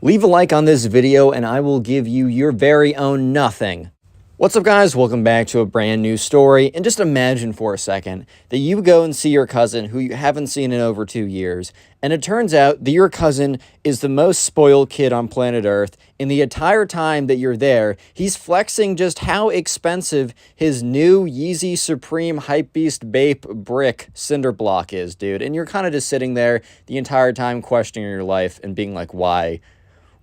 Leave a like on this video and I will give you your very own nothing. What's up, guys? Welcome back to a brand new story. And just imagine for a second that you go and see your cousin who you haven't seen in over 2 years, and it turns out that your cousin is the most spoiled kid on planet Earth. And the entire time that you're there, he's flexing just how expensive his new Yeezy Supreme Hypebeast Bape brick cinder block is, dude. And you're kind of just sitting there the entire time questioning your life and being like, why?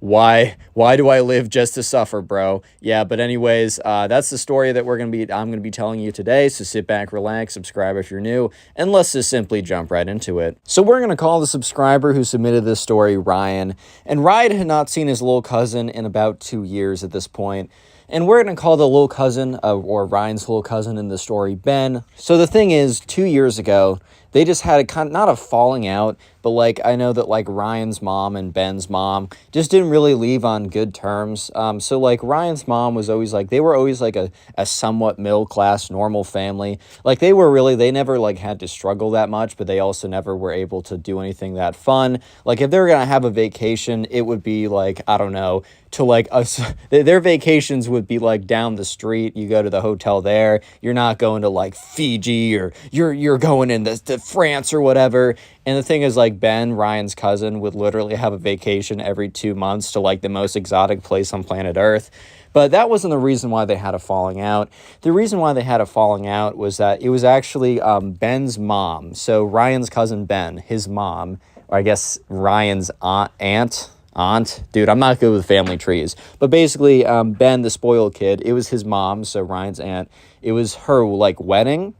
Why do I live just to suffer, bro? Yeah, but anyways, that's the story that I'm gonna be telling you today. So sit back, relax, subscribe if you're new, and let's just simply jump right into it. So we're gonna call the subscriber who submitted this story Ryan, and Ryan had not seen his little cousin in about 2 years at this point. And we're going to call the little cousin, or Ryan's little cousin in the story, Ben. So the thing is, 2 years ago, they just had not a falling out, but like I know that like Ryan's mom and Ben's mom just didn't really leave on good terms. So like Ryan's mom was always like, they were always like a somewhat middle class normal family. Like they never like had to struggle that much, but they also never were able to do anything that fun. Like if they were gonna have a vacation, it would be like, I don't know, to like us, their vacations would be like down the street. You go to the hotel there. You're not going to like Fiji, or you're going to France or whatever. And the thing is, like, Ben, Ryan's cousin, would literally have a vacation every 2 months to like the most exotic place on planet Earth. But that wasn't the reason why they had a falling out. The reason why they had a falling out was that it was actually Ben's mom. So Ryan's cousin Ben, his mom, or I guess Ryan's aunt. Dude, I'm not good with family trees. But basically, Ben, the spoiled kid, it was his mom, so Ryan's aunt. It was her, like, wedding.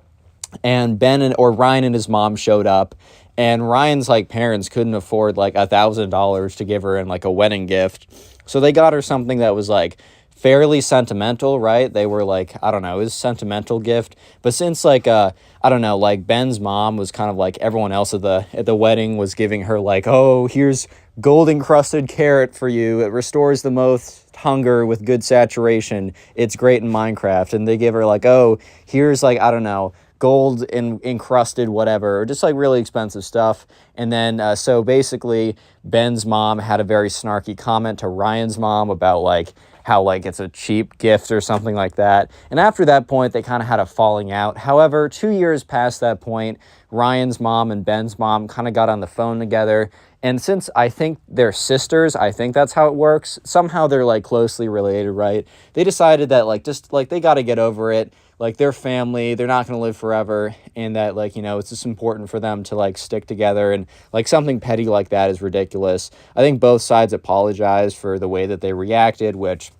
And Ryan and his mom showed up. And Ryan's, like, parents couldn't afford, like, $1,000 to give her in, like, a wedding gift. So they got her something that was, like, fairly sentimental, right? They were like, I don't know, it was a sentimental gift. But since like, I don't know, like Ben's mom was kind of like everyone else at the wedding was giving her like, oh, here's gold encrusted carrot for you. It restores the most hunger with good saturation. It's great in Minecraft. And they give her like, oh, here's like, I don't know, gold encrusted whatever, or just like really expensive stuff. And then so basically Ben's mom had a very snarky comment to Ryan's mom about like how like it's a cheap gift or something like that. And after that point, they kind of had a falling out. However, 2 years past that point, Ryan's mom and Ben's mom kind of got on the phone together. And since I think they're sisters, I think that's how it works. Somehow they're like closely related, right? They decided that like just like they got to get over it. Like their family, they're not going to live forever, and that like, you know, it's just important for them to like stick together, and like something petty like that is ridiculous. I think both sides apologized for the way that they reacted, which,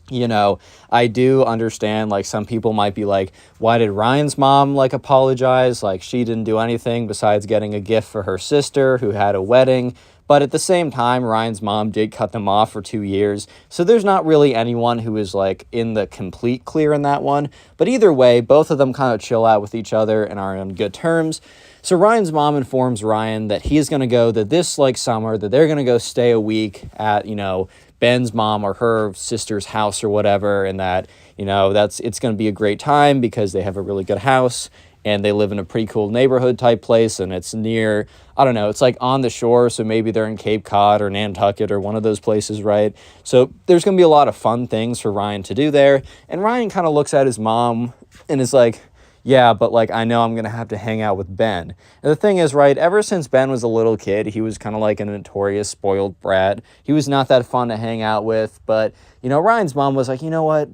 you know, I do understand, like, some people might be like, why did Ryan's mom, like, apologize? Like, she didn't do anything besides getting a gift for her sister who had a wedding. But at the same time, Ryan's mom did cut them off for 2 years. So there's not really anyone who is, like, in the complete clear in that one. But either way, both of them kind of chill out with each other and are on good terms. So Ryan's mom informs Ryan that he's going to go this, like, summer, that they're going to go stay a week at, you know, Ben's mom or her sister's house or whatever, and that, you know, it's going to be a great time because they have a really good house and they live in a pretty cool neighborhood type place, and it's near, I don't know, it's like on the shore, so maybe they're in Cape Cod or Nantucket or one of those places, right? So there's going to be a lot of fun things for Ryan to do there, and Ryan kind of looks at his mom and is like, yeah, but like, I know I'm going to have to hang out with Ben. And the thing is, right, ever since Ben was a little kid, he was kind of like a notorious spoiled brat. He was not that fun to hang out with, but, you know, Ryan's mom was like, you know what,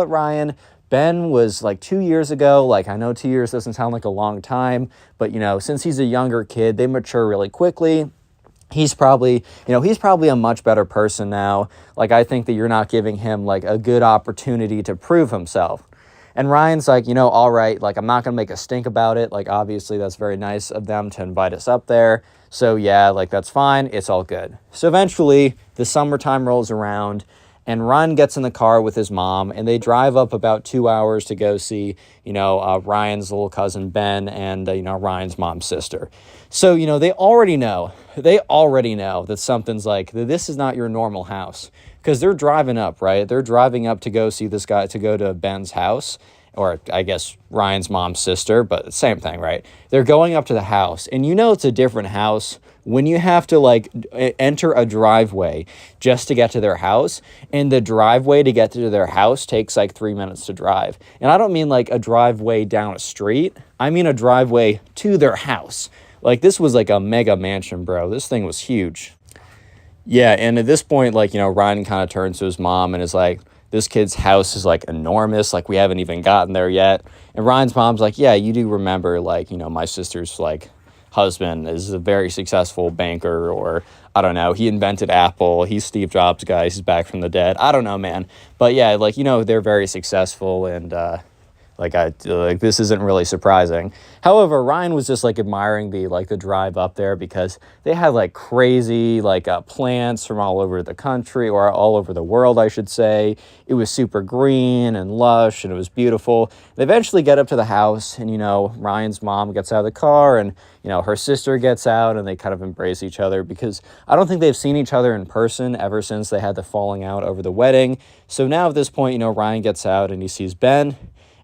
Ryan, Ben was like 2 years ago. Like, I know 2 years doesn't sound like a long time, but, you know, since he's a younger kid, they mature really quickly. He's probably a much better person now. Like, I think that you're not giving him like a good opportunity to prove himself. And Ryan's like, you know, all right, like, I'm not going to make a stink about it. Like, obviously, that's very nice of them to invite us up there. So, yeah, like, that's fine. It's all good. So, eventually, the summertime rolls around, and Ryan gets in the car with his mom, and they drive up about 2 hours to go see, you know, Ryan's little cousin Ben and, you know, Ryan's mom's sister. So, you know, they already know that something's like, this is not your normal house. Because they're driving up, right? They're driving up to go see this guy, to go to Ben's house, or I guess Ryan's mom's sister, but same thing, right? They're going up to the house, and you know it's a different house when you have to like enter a driveway just to get to their house, and the driveway to get to their house takes like 3 minutes to drive. And I don't mean like a driveway down a street. I mean a driveway to their house. Like this was like a mega mansion, bro. This thing was huge. Yeah, and at this point, like, you know, Ryan kind of turns to his mom and is like, this kid's house is like enormous, like we haven't even gotten there yet. And Ryan's mom's like, yeah, you do remember, like, you know, my sister's like husband is a very successful banker, or I don't know, he invented Apple, he's Steve Jobs' guy, he's back from the dead. I don't know, man. But yeah, like, you know, they're very successful, and like this isn't really surprising. However, Ryan was just like admiring the drive up there, because they had like crazy plants from all over the country, or all over the world, I should say. It was super green and lush, and it was beautiful. They eventually get up to the house, and you know, Ryan's mom gets out of the car, and you know, her sister gets out, and they kind of embrace each other, because I don't think they've seen each other in person ever since they had the falling out over the wedding. So now at this point, you know, Ryan gets out and he sees Ben.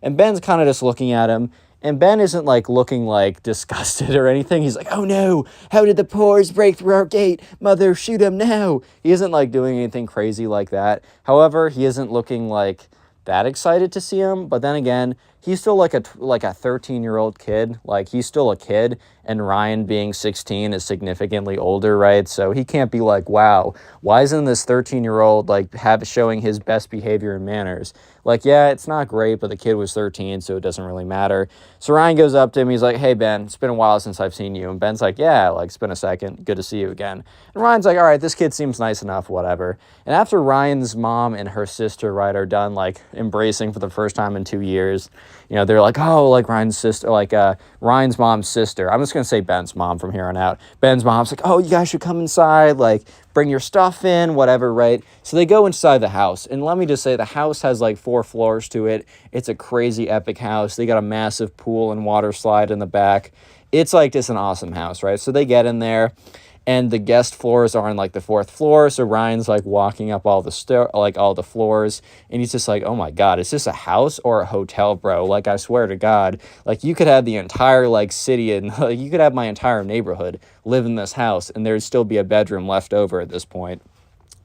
And Ben's kind of just looking at him, and Ben isn't like looking like disgusted or anything. He's like, oh no, how did the pores break through our gate? Mother, shoot him now. He isn't like doing anything crazy like that. However, he isn't looking like that excited to see him. But then again, he's still like a 13-year-old kid. Like, he's still a kid, and Ryan being 16 is significantly older, right? So he can't be like, wow, why isn't this 13-year-old like showing his best behavior and manners? Like, yeah, it's not great, but the kid was 13, so it doesn't really matter. So Ryan goes up to him. He's like, hey, Ben, it's been a while since I've seen you. And Ben's like, yeah, like, it's been a second. Good to see you again. And Ryan's like, all right, this kid seems nice enough, whatever. And after Ryan's mom and her sister, right, are done, like, embracing for the first time in 2 years, you know, they're like, oh, like, Ryan's sister, like, Ryan's mom's sister. I'm just going to say Ben's mom from here on out. Ben's mom's like, oh, you guys should come inside, like, bring your stuff in, whatever, right? So they go inside the house, and let me just say, the house has like 4 floors to it. It's a crazy epic house. They got a massive pool and water slide in the back. It's like just an awesome house, right? So they get in there, and the guest floors are on like the 4th floor. So Ryan's like walking up all the floors, and he's just like, oh my God, is this a house or a hotel, bro? Like, I swear to God, like, you could have the entire like city, and like, you could have my entire neighborhood live in this house, and there'd still be a bedroom left over at this point.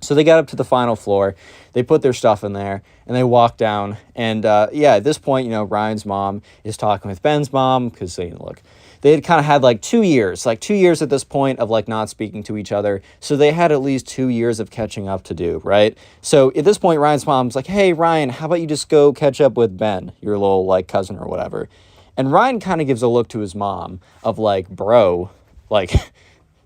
So they got up to the final floor, they put their stuff in there, and they walk down. And yeah, at this point, you know, Ryan's mom is talking with Ben's mom, because they had kind of had like 2 years at this point of like not speaking to each other. So they had at least 2 years of catching up to do, right? So at this point, Ryan's mom's like, hey, Ryan, how about you just go catch up with Ben, your little like cousin or whatever? And Ryan kind of gives a look to his mom of like, bro, like,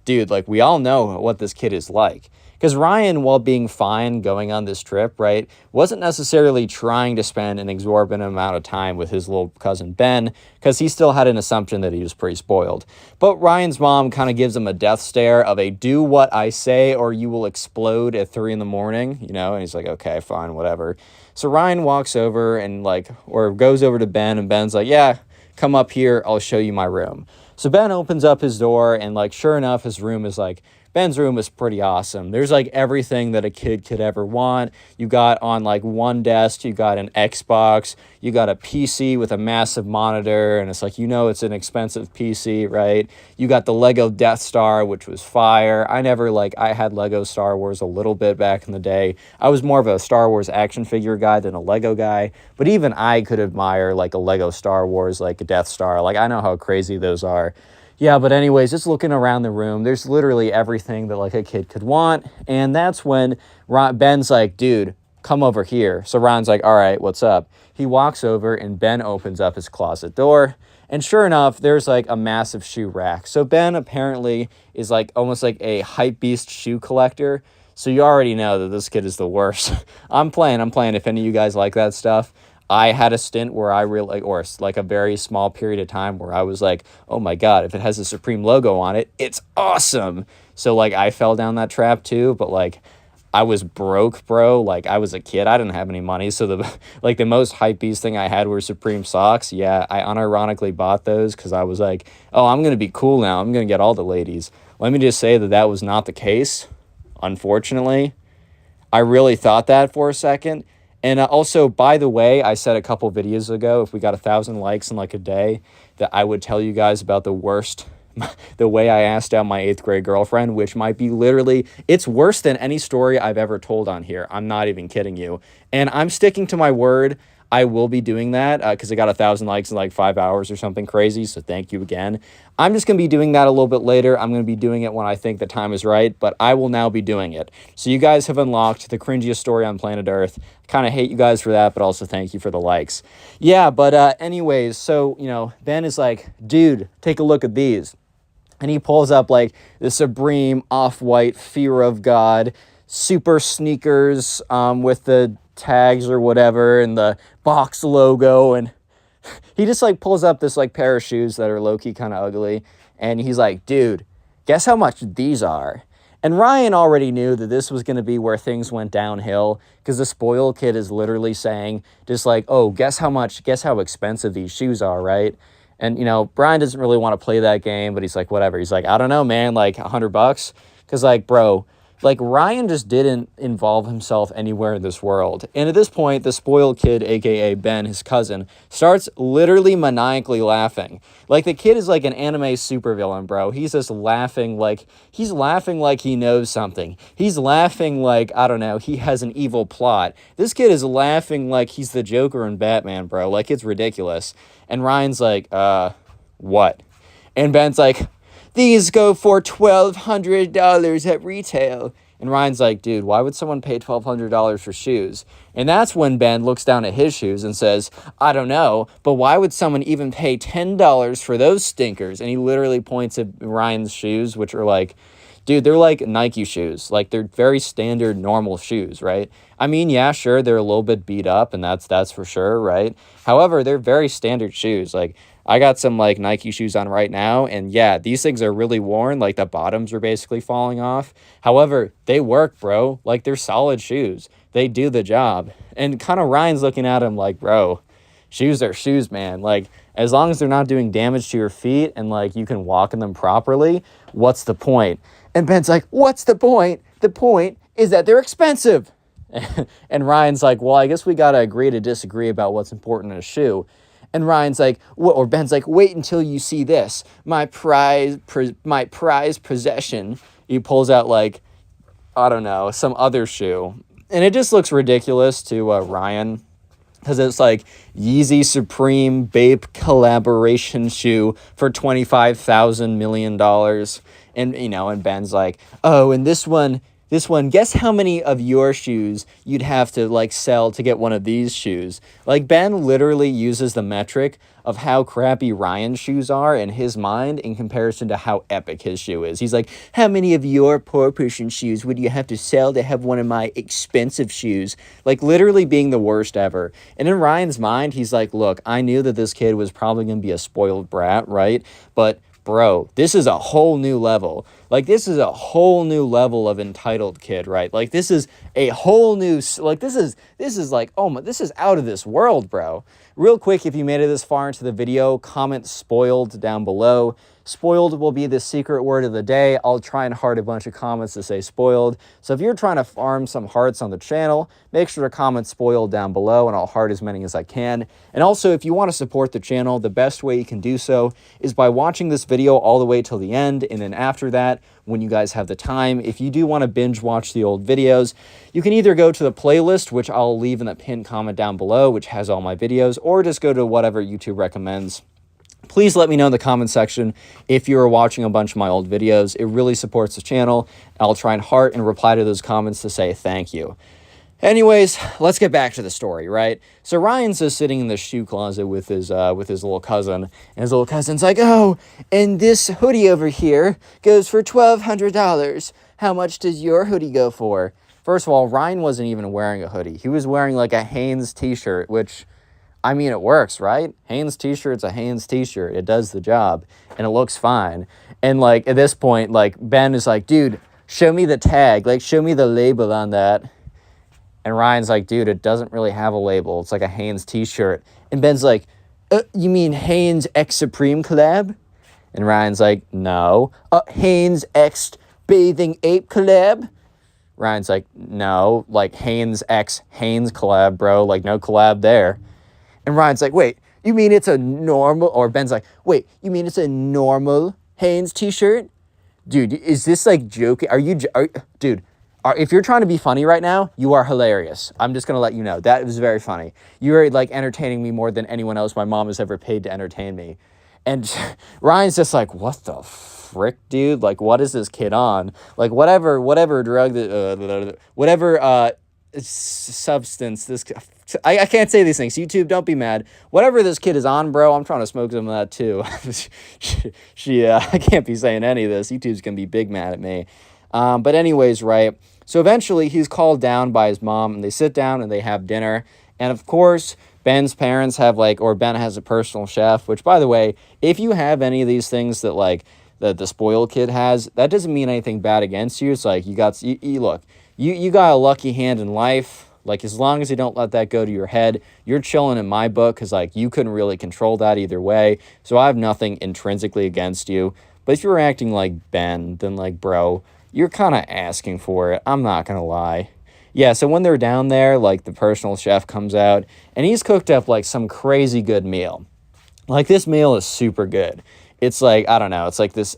dude, like, we all know what this kid is like. Because Ryan, while being fine going on this trip, right, wasn't necessarily trying to spend an exorbitant amount of time with his little cousin Ben, because he still had an assumption that he was pretty spoiled. But Ryan's mom kind of gives him a death stare of a do what I say or you will explode at 3 a.m, you know, and he's like, okay, fine, whatever. So Ryan walks over and or goes over to Ben, and Ben's like, yeah, come up here, I'll show you my room. So Ben opens up his door, and like, sure enough, his room is like, Ben's room is pretty awesome. There's like everything that a kid could ever want. You got on like one desk, you got an Xbox, you got a PC with a massive monitor, and it's like, you know, it's an expensive PC, right? You got the Lego Death Star, which was fire. I had Lego Star Wars a little bit back in the day. I was more of a Star Wars action figure guy than a Lego guy, but even I could admire like a Lego Star Wars, like a Death Star. Like, I know how crazy those are. Yeah, but anyways, just looking around the room, there's literally everything that like a kid could want. And that's when Ben's like, dude, come over here. So Ron's like, all right, what's up? He walks over, and Ben opens up his closet door. And sure enough, there's like a massive shoe rack. So Ben apparently is like almost like a hypebeast shoe collector. So you already know that this kid is the worst. I'm playing. If any of you guys like that stuff. I had a stint where I really, or like a very small period of time where I was like, oh my God, if it has a Supreme logo on it, it's awesome. So like, I fell down that trap too, but like, I was broke, bro. Like, I was a kid. I didn't have any money. So the most hypebeast thing I had were Supreme socks. Yeah, I unironically bought those because I was like, oh, I'm going to be cool now. I'm going to get all the ladies. Let me just say that was not the case, unfortunately. I really thought that for a second. And also, by the way, I said a couple videos ago, if we got 1,000 likes in like a day, that I would tell you guys about the worst the way I asked out my 8th grade girlfriend, which might be literally, it's worse than any story I've ever told on here. I'm not even kidding you. And I'm sticking to my word. I will be doing that because I got 1,000 likes in like 5 hours or something crazy. So thank you again. I'm just going to be doing that a little bit later. I'm going to be doing it when I think the time is right, but I will now be doing it. So you guys have unlocked the cringiest story on planet Earth. Kind of hate you guys for that, but also thank you for the likes. Yeah, but anyways, so, you know, Ben is like, dude, take a look at these. And he pulls up like the Supreme Off-White Fear of God super sneakers with the tags or whatever and the box logo, and he just like pulls up this like pair of shoes that are low-key kind of ugly, and he's like, dude, guess how much these are? And Ryan already knew that this was going to be where things went downhill, because the spoiled kid is literally saying just like, oh, guess how expensive these shoes are, right? And, you know, Brian doesn't really want to play that game, but he's like, whatever. He's like, I don't know, man, like $100. Because, like, bro, like, Ryan just didn't involve himself anywhere in this world. And at this point, the spoiled kid, a.k.a. Ben, his cousin, starts literally maniacally laughing. Like, the kid is like an anime supervillain, bro. He's just laughing like he knows something. He's laughing like, I don't know, he has an evil plot. This kid is laughing like he's the Joker in Batman, bro. Like, it's ridiculous. And Ryan's like, what? And Ben's like, these go for $1,200 at retail. And Ryan's like, dude, why would someone pay $1,200 for shoes? And that's when Ben looks down at his shoes and says, I don't know, but why would someone even pay $10 for those stinkers? And he literally points at Ryan's shoes, which are like, dude, they're like Nike shoes. Like, they're very standard, normal shoes, right? I mean, yeah, sure, they're a little bit beat up, and that's for sure, right? However, they're very standard shoes. Like, I got some, like, Nike shoes on right now, and yeah, these things are really worn. Like, the bottoms are basically falling off. However, they work, bro. Like, they're solid shoes. They do the job. And kind of Ryan's looking at him like, bro, shoes are shoes, man. Like, as long as they're not doing damage to your feet and, like, you can walk in them properly, what's the point? And Ben's like, what's the point? The point is that they're expensive. And Ryan's like, well, I guess we got to agree to disagree about what's important in a shoe. And Ryan's like, or Ben's like, wait until you see this. My prized possession. He pulls out, like, I don't know, some other shoe. And it just looks ridiculous to Ryan, because it's like Yeezy Supreme Bape collaboration shoe for $25,000 million. And, you know, and Ben's like, oh, and this one, guess how many of your shoes you'd have to, like, sell to get one of these shoes? Like, Ben literally uses the metric of how crappy Ryan's shoes are in his mind in comparison to how epic his shoe is. He's like, how many of your poor person shoes would you have to sell to have one of my expensive shoes? Like, literally being the worst ever. And in Ryan's mind, he's like, look, I knew that this kid was probably going to be a spoiled brat, right? But bro, this is a whole new level. Like, this is a whole new level of entitled kid, right? Like, this is a whole new, like, this is like, oh my, this is out of this world, bro. Real quick, if you made it this far into the video, comment spoiled down below. Spoiled will be the secret word of the day. I'll try and heart a bunch of comments to say spoiled. So if you're trying to farm some hearts on the channel, make sure to comment spoiled down below, and I'll heart as many as I can. And also, if you want to support the channel, the best way you can do so is by watching this video all the way till the end, and then after that, when you guys have the time, if you do want to binge watch the old videos, you can either go to the playlist, which I'll leave in the pinned comment down below, which has all my videos, or just go to whatever YouTube recommends. Please let me know in the comment section if you're watching a bunch of my old videos. It really supports the channel. I'll try and heart and reply to those comments to say thank you. Anyways, let's get back to the story, right? So Ryan's just sitting in the shoe closet with his little cousin, and his little cousin's like, oh, and this hoodie over here goes for $1,200. How much does your hoodie go for? First of all, Ryan wasn't even wearing a hoodie. He was wearing like a Hanes t-shirt, which, I mean, it works, right? Hanes t-shirt's a Hanes t-shirt. It does the job, and it looks fine. And, like, at this point, like, Ben is like, dude, show me the tag. Like, show me the label on that. And Ryan's like, dude, it doesn't really have a label. It's like a Hanes t-shirt. And Ben's like, you mean Hanes X Supreme collab? And Ryan's like, no. Hanes X Bathing Ape collab? Ryan's like, no. Like, Hanes X Hanes collab, bro. Like, no collab there. And Ryan's like, wait, you mean it's a normal, or Ben's like, wait, you mean it's a normal Hanes t-shirt? Dude, is this like joking? Dude, if you're trying to be funny right now, you are hilarious. I'm just going to let you know. That was very funny. You are like entertaining me more than anyone else my mom has ever paid to entertain me. And Ryan's just like, what the frick, dude? Like, what is this kid on? Like, whatever drug, whatever substance this... I can't say these things. YouTube, don't be mad. Whatever this kid is on, bro, I'm trying to smoke some of that too. I can't be saying any of this. YouTube's going to be big mad at me. But anyways, right. So eventually he's called down by his mom and they sit down and they have dinner. And of course, Ben's parents have Ben has a personal chef, which by the way, if you have any of these things that that the spoiled kid has, that doesn't mean anything bad against you. It's like you got a lucky hand in life. Like, as long as you don't let that go to your head, you're chilling in my book, because, you couldn't really control that either way. So I have nothing intrinsically against you. But if you're acting like Ben, then, bro, you're kind of asking for it. I'm not going to lie. Yeah, so when they're down there, the personal chef comes out, and he's cooked up, some crazy good meal. This meal is super good. It's I don't know, it's this,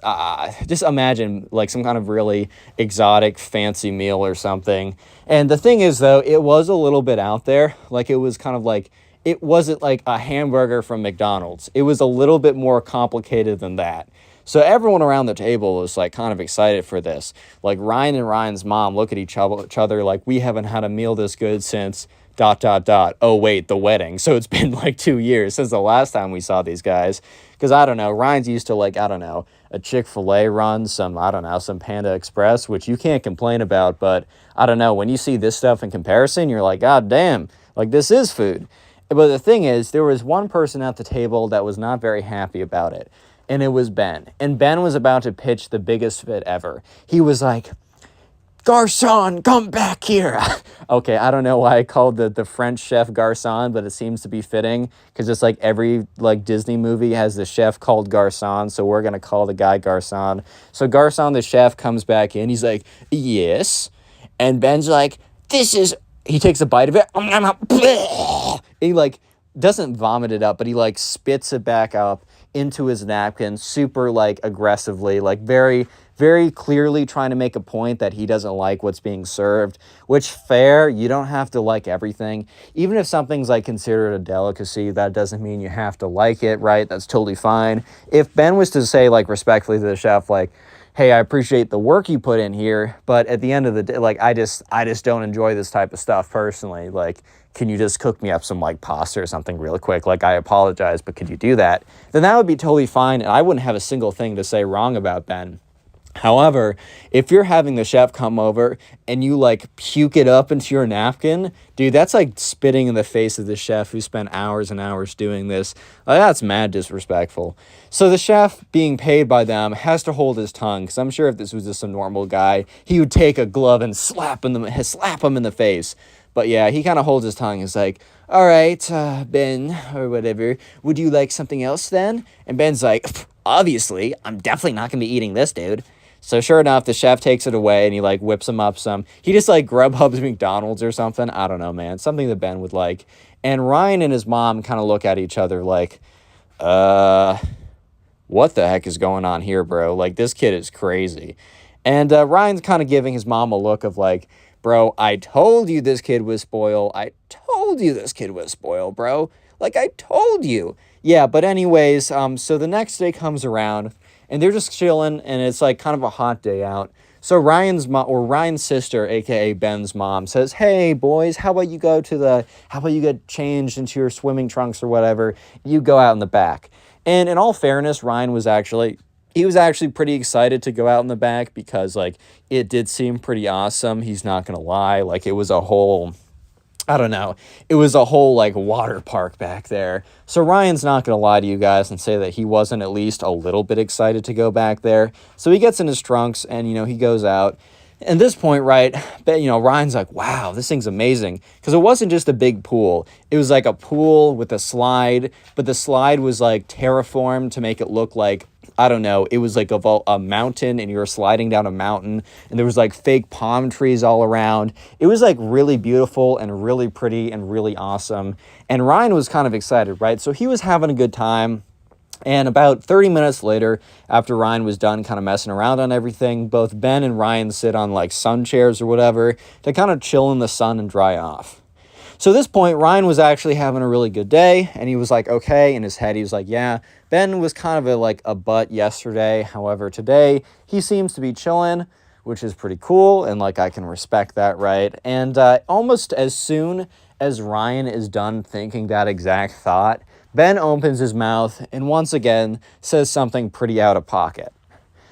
just imagine some kind of really exotic, fancy meal or something. And the thing is, though, it was a little bit out there. It was kind of it wasn't a hamburger from McDonald's. It was a little bit more complicated than that. So everyone around the table was kind of excited for this. Ryan and Ryan's mom look at each other we haven't had a meal this good since ... Oh, wait, the wedding. So it's been 2 years since the last time we saw these guys. Because, I don't know, Ryan's used to, I don't know, a Chick-fil-A run, some Panda Express, which you can't complain about. But, I don't know, when you see this stuff in comparison, you're like, God damn, this is food. But the thing is, there was one person at the table that was not very happy about it. And it was Ben. And Ben was about to pitch the biggest fit ever. He was like, Garçon, come back here. Okay, I don't know why I called the French chef Garçon, but it seems to be fitting, because it's every Disney movie has the chef called Garçon, so we're going to call the guy Garçon. So Garçon, the chef, comes back in. He's like, yes. And Ben's like, he takes a bite of it. And he doesn't vomit it up, but he spits it back up into his napkin super aggressively, very, very clearly trying to make a point that he doesn't like what's being served, which fair, you don't have to like everything. Even if something's considered a delicacy, that doesn't mean you have to like it, right? That's totally fine. If Ben was to say respectfully to the chef, hey, I appreciate the work you put in here, but at the end of the day, I just don't enjoy this type of stuff personally. Can you just cook me up some pasta or something real quick? I apologize, but could you do that? Then that would be totally fine, and I wouldn't have a single thing to say wrong about Ben. However, if you're having the chef come over and you puke it up into your napkin, dude, that's spitting in the face of the chef who spent hours and hours doing this. That's mad disrespectful. So the chef, being paid by them, has to hold his tongue, because I'm sure if this was just a normal guy, he would take a glove and slap him in the face. But yeah, he kind of holds his tongue. He's like, all right, Ben, or whatever, would you like something else then? And Ben's like, obviously, I'm definitely not going to be eating this, dude. So sure enough, the chef takes it away and he whips him up some. He just Grubhubs McDonald's or something. I don't know, man. Something that Ben would like. And Ryan and his mom kind of look at each other what the heck is going on here, bro? This kid is crazy. And Ryan's kind of giving his mom a look of bro, I told you this kid was spoiled. I told you this kid was spoiled, bro. I told you. Yeah, but anyways, so the next day comes around, and they're just chilling, and it's kind of a hot day out. So Ryan's sister, aka Ben's mom, says, "Hey boys, how about you get changed into your swimming trunks or whatever? You go out in the back." And in all fairness, Ryan was actually pretty excited to go out in the back, because it did seem pretty awesome. He's not gonna lie, it was a whole, I don't know, it was a whole water park back there. So Ryan's not going to lie to you guys and say that he wasn't at least a little bit excited to go back there. So he gets in his trunks and, he goes out. At this point, right, Ryan's like, wow, this thing's amazing. Because it wasn't just a big pool. It was a pool with a slide, but the slide was terraformed to make it look I don't know, it was a mountain, and you were sliding down a mountain, and there was fake palm trees all around. It was really beautiful and really pretty and really awesome. And Ryan was kind of excited, right? So he was having a good time. And about 30 minutes later, after Ryan was done kind of messing around on everything, both Ben and Ryan sit on like sun chairs or whatever to kind of chill in the sun and dry off. So at this point, Ryan was actually having a really good day, and he was like, okay, in his head, he was like, yeah, Ben was kind of a butt yesterday. However, today, he seems to be chilling, which is pretty cool, and like I can respect that, right? And almost as soon as Ryan is done thinking that exact thought, Ben opens his mouth and once again says something pretty out of pocket.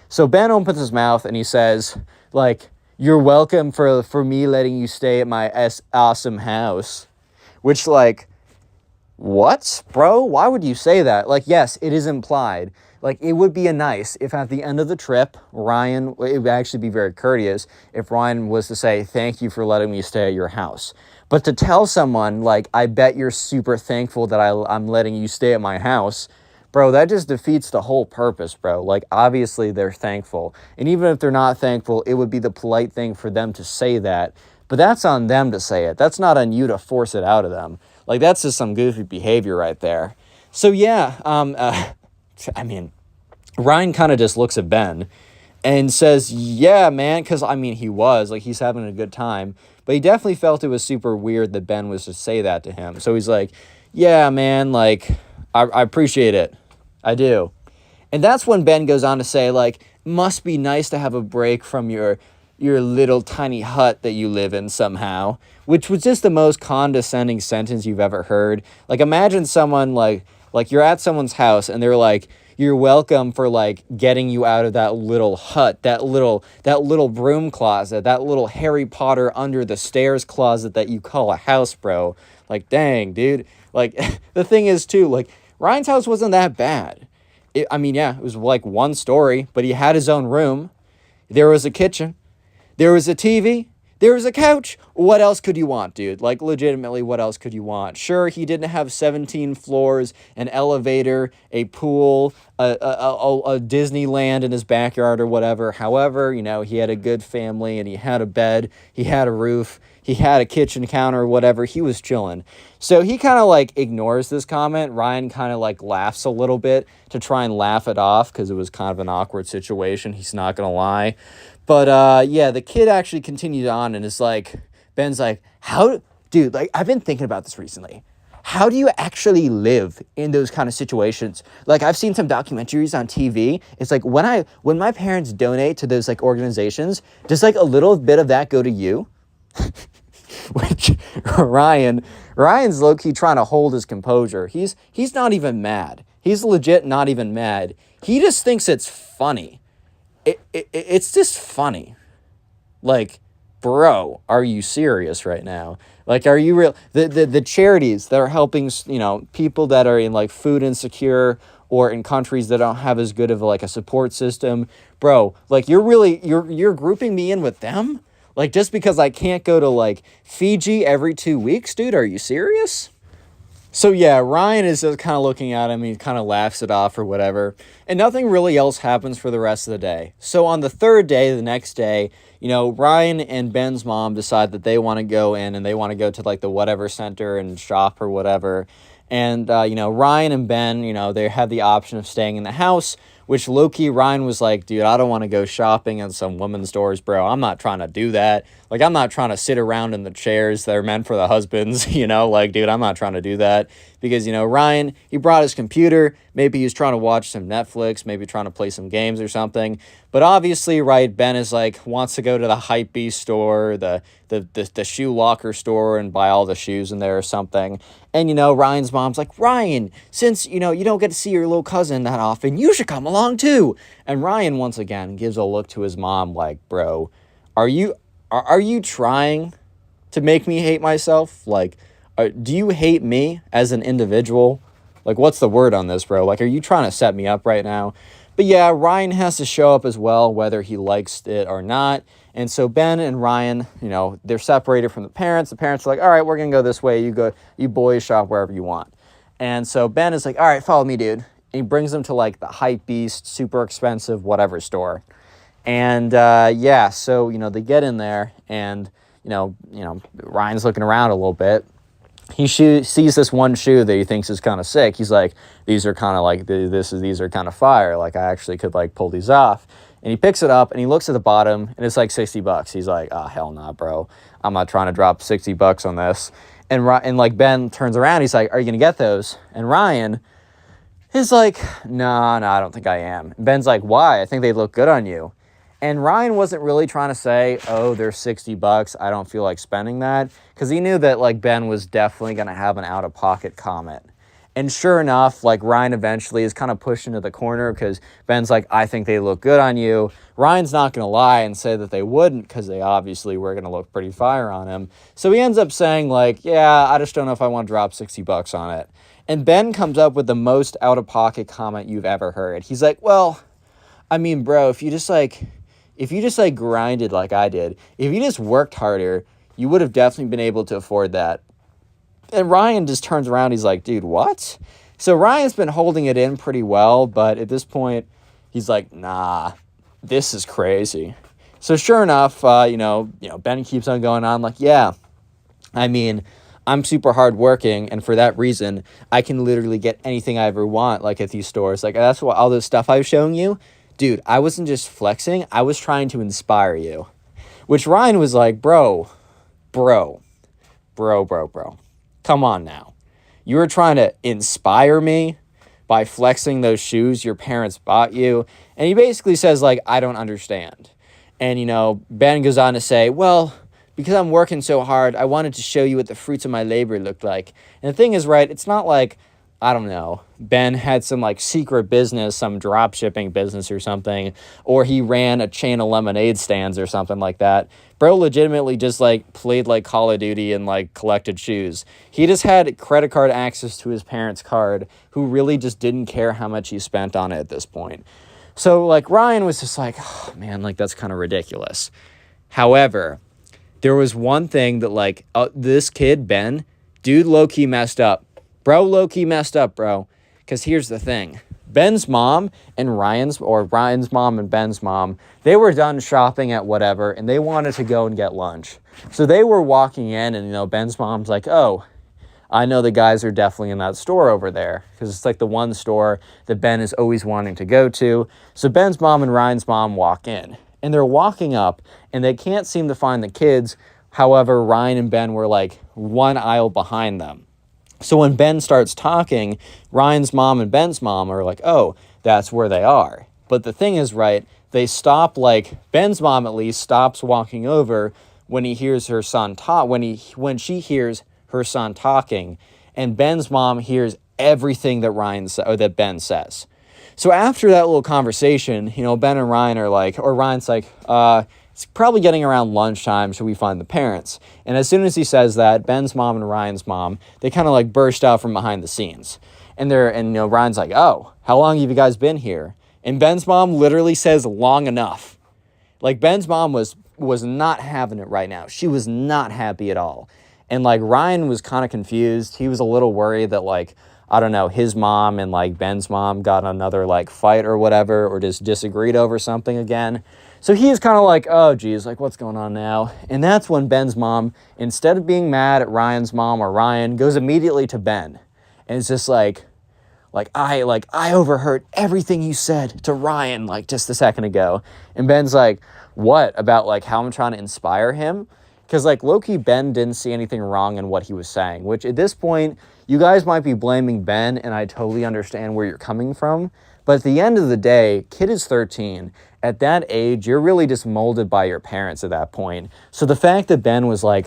So Ben opens his mouth and he says, like, you're welcome for me letting you stay at my awesome house. Which, like, what, bro? Why would you say that? Like, yes, it is implied. Like, it would be nice if at the end of the trip, Ryan, it would actually be very courteous if Ryan was to say, thank you for letting me stay at your house. But to tell someone, like, I bet you're super thankful that I'm letting you stay at my house, bro, that just defeats the whole purpose, bro. Like, obviously, they're thankful. And even if they're not thankful, it would be the polite thing for them to say that. But that's on them to say it. That's not on you to force it out of them. Like, that's just some goofy behavior right there. So, yeah, I mean, Ryan kind of just looks at Ben and says, yeah, man, because, I mean, he's having a good time. But he definitely felt it was super weird that Ben was to say that to him. So he's like, yeah, man, like, I appreciate it. I do. And that's when Ben goes on to say, like, must be nice to have a break from your little tiny hut that you live in somehow, which was just the most condescending sentence you've ever heard. Like, imagine someone, like you're at someone's house and they're like, you're welcome for, like, getting you out of that little hut, that little broom closet, that little Harry Potter under the stairs closet that you call a house, bro. Like, dang, dude. Like, the thing is, too, like, Ryan's house wasn't that bad. It was, like, one story, but he had his own room. There was a kitchen. There was a TV. There was a couch. What else could you want, dude? Like, legitimately, what else could you want? Sure, he didn't have 17 floors, an elevator, a pool, a Disneyland in his backyard or whatever. However, he had a good family and he had a bed, he had a roof, he had a kitchen counter or whatever. He was chilling. So he kind of, like, ignores this comment. Ryan kind of, like, laughs a little bit to try and laugh it off because it was kind of an awkward situation. He's not going to lie. But, yeah, the kid actually continued on and is like, Ben's like, dude, like, I've been thinking about this recently. How do you actually live in those kind of situations? Like, I've seen some documentaries on TV. It's like, when my parents donate to those, like, organizations, does, like, a little bit of that go to you? Which, Ryan's low-key trying to hold his composure. He's not even mad. He's legit not even mad. He just thinks it's funny. It's just funny. Like, bro, are you serious right now? Like, are you real? The charities that are helping, people that are in, like, food insecure or in countries that don't have as good of, like, a support system, bro, like, you're grouping me in with them? Like, just because I can't go to, like, Fiji every 2 weeks, dude, are you serious? So, yeah, Ryan is just kind of looking at him. He kind of laughs it off or whatever. And nothing really else happens for the rest of the day. So, on the third day, the next day, Ryan and Ben's mom decide that they want to go in and they want to go to, like, the whatever center and shop or whatever. And, Ryan and Ben, they have the option of staying in the house, which low-key Ryan was like, dude, I don't want to go shopping in some women's stores, bro. I'm not trying to do that. Like, I'm not trying to sit around in the chairs that are meant for the husbands, like, dude, I'm not trying to do that. Because, Ryan, he brought his computer. Maybe he was trying to watch some Netflix, maybe trying to play some games or something. But obviously, right, Ben is like, wants to go to the Hypebeast store, the shoe locker store and buy all the shoes in there or something. And, Ryan's mom's like, Ryan, since, you don't get to see your little cousin that often, you should come along too. And Ryan, once again, gives a look to his mom like, bro, are you trying to make me hate myself? Like, do you hate me as an individual? Like, what's the word on this, bro? Like, are you trying to set me up right now? But yeah, Ryan has to show up as well, whether he likes it or not. And so Ben and Ryan, they're separated from the parents. The parents are like, all right, we're going to go this way. You boys shop wherever you want. And so Ben is like, all right, follow me, dude. And he brings them to, like, the Hypebeast, super expensive, whatever store. And, yeah, so, they get in there and, Ryan's looking around a little bit. he sees this one shoe that he thinks is kind of sick. He's like, these are kind of like, these are kind of fire. Like, I actually could like pull these off. And he picks it up and he looks at the bottom and it's like $60. He's like, oh, hell nah, bro. I'm not trying to drop $60 on this. And like Ben turns around. He's like, are you going to get those? And Ryan is like, no, I don't think I am. And Ben's like, why? I think they look good on you. And Ryan wasn't really trying to say, oh, they're $60. I don't feel like spending that. Because he knew that like Ben was definitely going to have an out-of-pocket comment. And sure enough, like Ryan eventually is kind of pushed into the corner because Ben's like, I think they look good on you. Ryan's not going to lie and say that they wouldn't because they obviously were going to look pretty fire on him. So he ends up saying like, yeah, I just don't know if I want to drop $60 on it. And Ben comes up with the most out-of-pocket comment you've ever heard. He's like, well, I mean, bro, if you just grinded like I did, if you just worked harder, you would have definitely been able to afford that. And Ryan just turns around. He's like, dude, what? So Ryan's been holding it in pretty well, but at this point, he's like, nah, this is crazy. So sure enough, Ben keeps on going on like, yeah, I mean, I'm super hardworking, and for that reason, I can literally get anything I ever want, like at these stores. Like, that's what all this stuff I was showing you. Dude, I wasn't just flexing. I was trying to inspire you. Which Ryan was like, bro. Come on now. You were trying to inspire me by flexing those shoes your parents bought you. And he basically says, like, I don't understand. And, Ben goes on to say, well, because I'm working so hard, I wanted to show you what the fruits of my labor looked like. And the thing is, right, it's not like, I don't know, Ben had some like secret business, some drop shipping business or something, or he ran a chain of lemonade stands or something like that. Bro legitimately just like played like Call of Duty and like collected shoes. He just had credit card access to his parents' card, who really just didn't care how much he spent on it at this point. So like Ryan was just like, oh, man, like that's kind of ridiculous. However, there was one thing that like this kid, Ben, dude low-key messed up. Bro low-key messed up, bro. Because here's the thing. Ben's mom and Ryan's mom and Ben's mom, they were done shopping at whatever, and they wanted to go and get lunch. So they were walking in, and, Ben's mom's like, oh, I know the guys are definitely in that store over there. Because it's like the one store that Ben is always wanting to go to. So Ben's mom and Ryan's mom walk in. And they're walking up, and they can't seem to find the kids. However, Ryan and Ben were like one aisle behind them. So when Ben starts talking, Ryan's mom and Ben's mom are like, oh, that's where they are. But the thing is, right, they stop, like, Ben's mom at least stops walking over when he hears her son talk, when she hears her son talking, and Ben's mom hears everything that Ben says. So after that little conversation, Ben and Ryan are like, or Ryan's like, it's probably getting around lunchtime. Should we find the parents? And as soon as he says that, Ben's mom and Ryan's mom, they kind of like burst out from behind the scenes. And Ryan's like, oh, how long have you guys been here? And Ben's mom literally says long enough. Like Ben's mom was not having it right now. She was not happy at all. And like Ryan was kind of confused. He was a little worried that like, I don't know, his mom and like Ben's mom got another like fight or whatever, or just disagreed over something again. So he's kind of like, oh, geez, like, what's going on now? And that's when Ben's mom, instead of being mad at Ryan's mom or Ryan, goes immediately to Ben. And it's just like I overheard everything you said to Ryan, like, just a second ago. And Ben's like, what? About, like, how I'm trying to inspire him? Because, like, low-key, Ben didn't see anything wrong in what he was saying, which at this point, you guys might be blaming Ben, and I totally understand where you're coming from. But at the end of the day, kid is 13. At that age, you're really just molded by your parents at that point. So the fact that Ben was like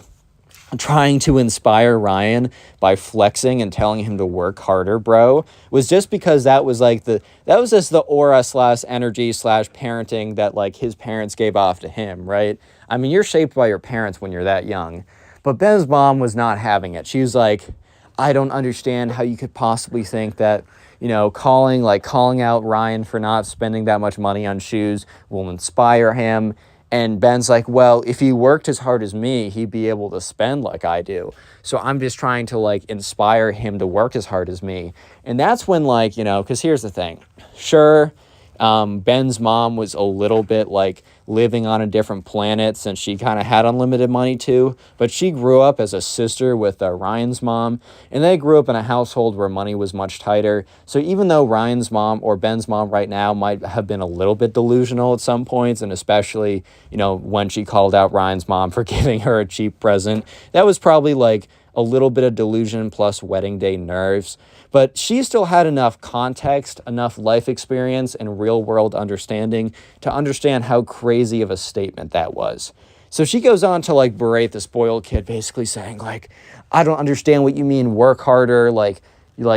trying to inspire Ryan by flexing and telling him to work harder, bro, was just because that was just the aura / energy / parenting that like his parents gave off to him, right? I mean, you're shaped by your parents when you're that young. But Ben's mom was not having it. She was like, I don't understand how you could possibly think that, calling out Ryan for not spending that much money on shoes will inspire him. And Ben's like, well, if he worked as hard as me, he'd be able to spend like I do. So I'm just trying to like inspire him to work as hard as me. And that's when because here's the thing. Sure, Ben's mom was a little bit like living on a different planet since she kind of had unlimited money too. But she grew up as a sister with Ryan's mom, and they grew up in a household where money was much tighter. So even though Ryan's mom or Ben's mom right now might have been a little bit delusional at some points, and especially, when she called out Ryan's mom for giving her a cheap present, that was probably like a little bit of delusion plus wedding day nerves. But she still had enough context, enough life experience, and real world understanding to understand how crazy of a statement that was. So she goes on to like berate the spoiled kid, basically saying like, I don't understand what you mean work harder. Like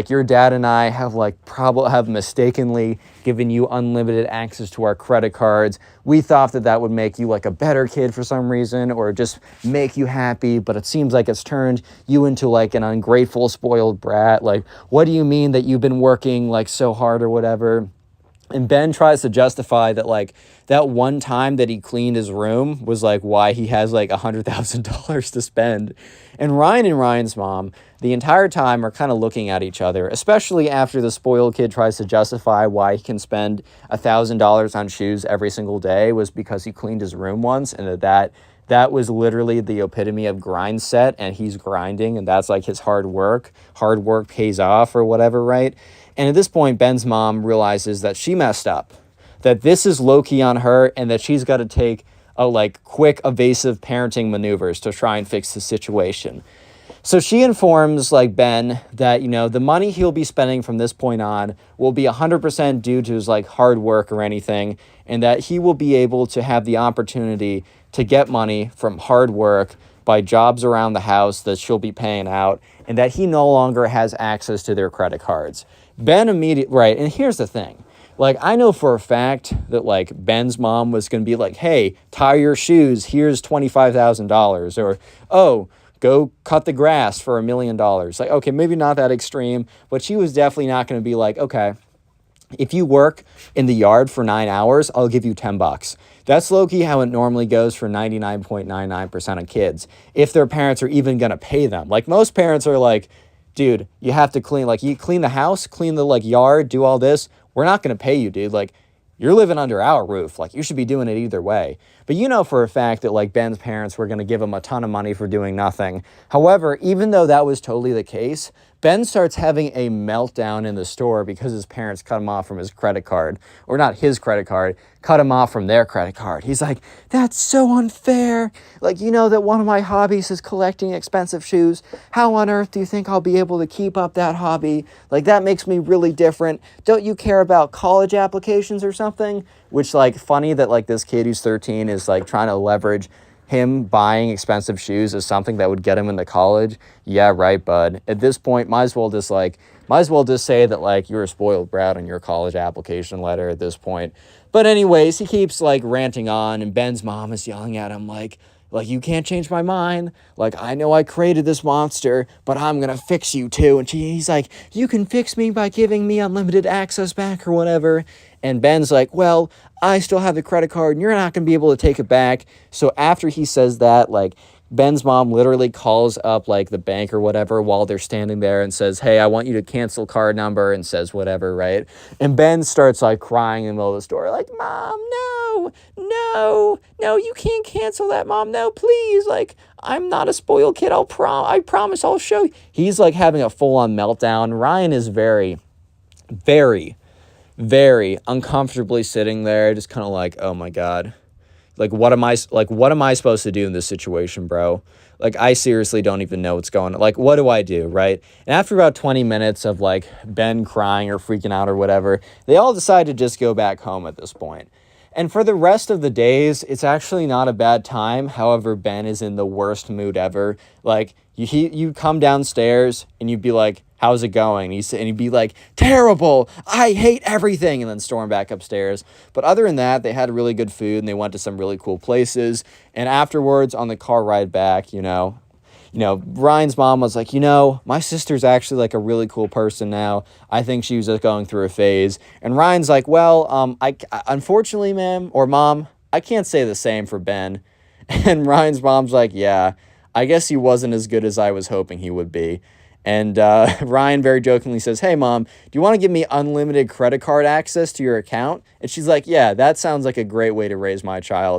your dad and I have mistakenly given you unlimited access to our credit cards. We thought that would make you like a better kid for some reason, or just make you happy, but it seems like it's turned you into like an ungrateful, spoiled brat. Like, what do you mean that you've been working like so hard or whatever? And Ben tries to justify that like that one time that he cleaned his room was like why he has like $100,000 to spend. And Ryan and Ryan's mom the entire time are kind of looking at each other, especially after the spoiled kid tries to justify why he can spend $1,000 on shoes every single day was because he cleaned his room once, and that was literally the epitome of Grindset, and he's grinding, and that's like his hard work. Hard work pays off or whatever, right? And at this point, Ben's mom realizes that she messed up, that this is low-key on her, and that she's got to take a like quick evasive parenting maneuvers to try and fix the situation. So she informs like Ben that, the money he'll be spending from this point on will be 100% due to his like hard work or anything, and that he will be able to have the opportunity to get money from hard work by jobs around the house that she'll be paying out, and that he no longer has access to their credit cards. Ben immediately, right, and here's the thing. Like, I know for a fact that, like, Ben's mom was going to be like, hey, tie your shoes, here's $25,000, or, oh, go cut the grass for $1 million. Like, okay, maybe not that extreme, but she was definitely not going to be like, okay, if you work in the yard for 9 hours, I'll give you $10. That's low-key how it normally goes for 99.99% of kids, if their parents are even going to pay them. Like, most parents are like, dude, you have to clean, like, you clean the house, clean the, like, yard, do all this. We're not going to pay you, dude. Like, you're living under our roof. Like, you should be doing it either way. But you know for a fact that, like, Ben's parents were going to give him a ton of money for doing nothing. However, even though that was totally the case, Ben starts having a meltdown in the store because his parents cut him off from his credit card. Or not his credit card, cut him off from their credit card. He's like, that's so unfair. Like, you know that one of my hobbies is collecting expensive shoes. How on earth do you think I'll be able to keep up that hobby? Like, that makes me really different. Don't you care about college applications or something? Which, like, funny that, like, this kid who's 13 is, like, trying to leverage him buying expensive shoes as something that would get him into college. Yeah, right, bud. At this point, might as well just say that, like, you're a spoiled brat on your college application letter at this point. But anyways, he keeps, like, ranting on, and Ben's mom is yelling at him, like, you can't change my mind. Like, I know I created this monster, but I'm gonna fix you too. And he's like, you can fix me by giving me unlimited access back or whatever. And Ben's like, well, I still have the credit card and you're not gonna be able to take it back. So after he says that, like, Ben's mom literally calls up, like, the bank or whatever while they're standing there and says, hey, I want you to cancel card number, and says whatever, right? And Ben starts, like, crying in the middle of the store, like, Mom, no, you can't cancel that, Mom, no, please, like, I'm not a spoiled kid, I promise I'll show you. He's, like, having a full-on meltdown. Ryan is very, very, very uncomfortably sitting there, just kind of like, oh my God. Like, what am I supposed to do in this situation, bro? Like, I seriously don't even know what's going on. Like, what do I do, right? And after about 20 minutes of, like, Ben crying or freaking out or whatever, they all decide to just go back home at this point. And for the rest of the days, it's actually not a bad time. However, Ben is in the worst mood ever. Like, you'd come downstairs and you'd be like, how's it going? And he'd be like, terrible, I hate everything, and then storm back upstairs. But other than that, they had really good food and they went to some really cool places. And afterwards, on the car ride back, Ryan's mom was like, my sister's actually, like, a really cool person now. I think she was just going through a phase. And Ryan's like, well, unfortunately, Mom, I can't say the same for Ben. And Ryan's mom's like, yeah, I guess he wasn't as good as I was hoping he would be. And Ryan very jokingly says, "Hey, Mom, do you want to give me unlimited credit card access to your account?" And she's like, "Yeah, that sounds like a great way to raise my child."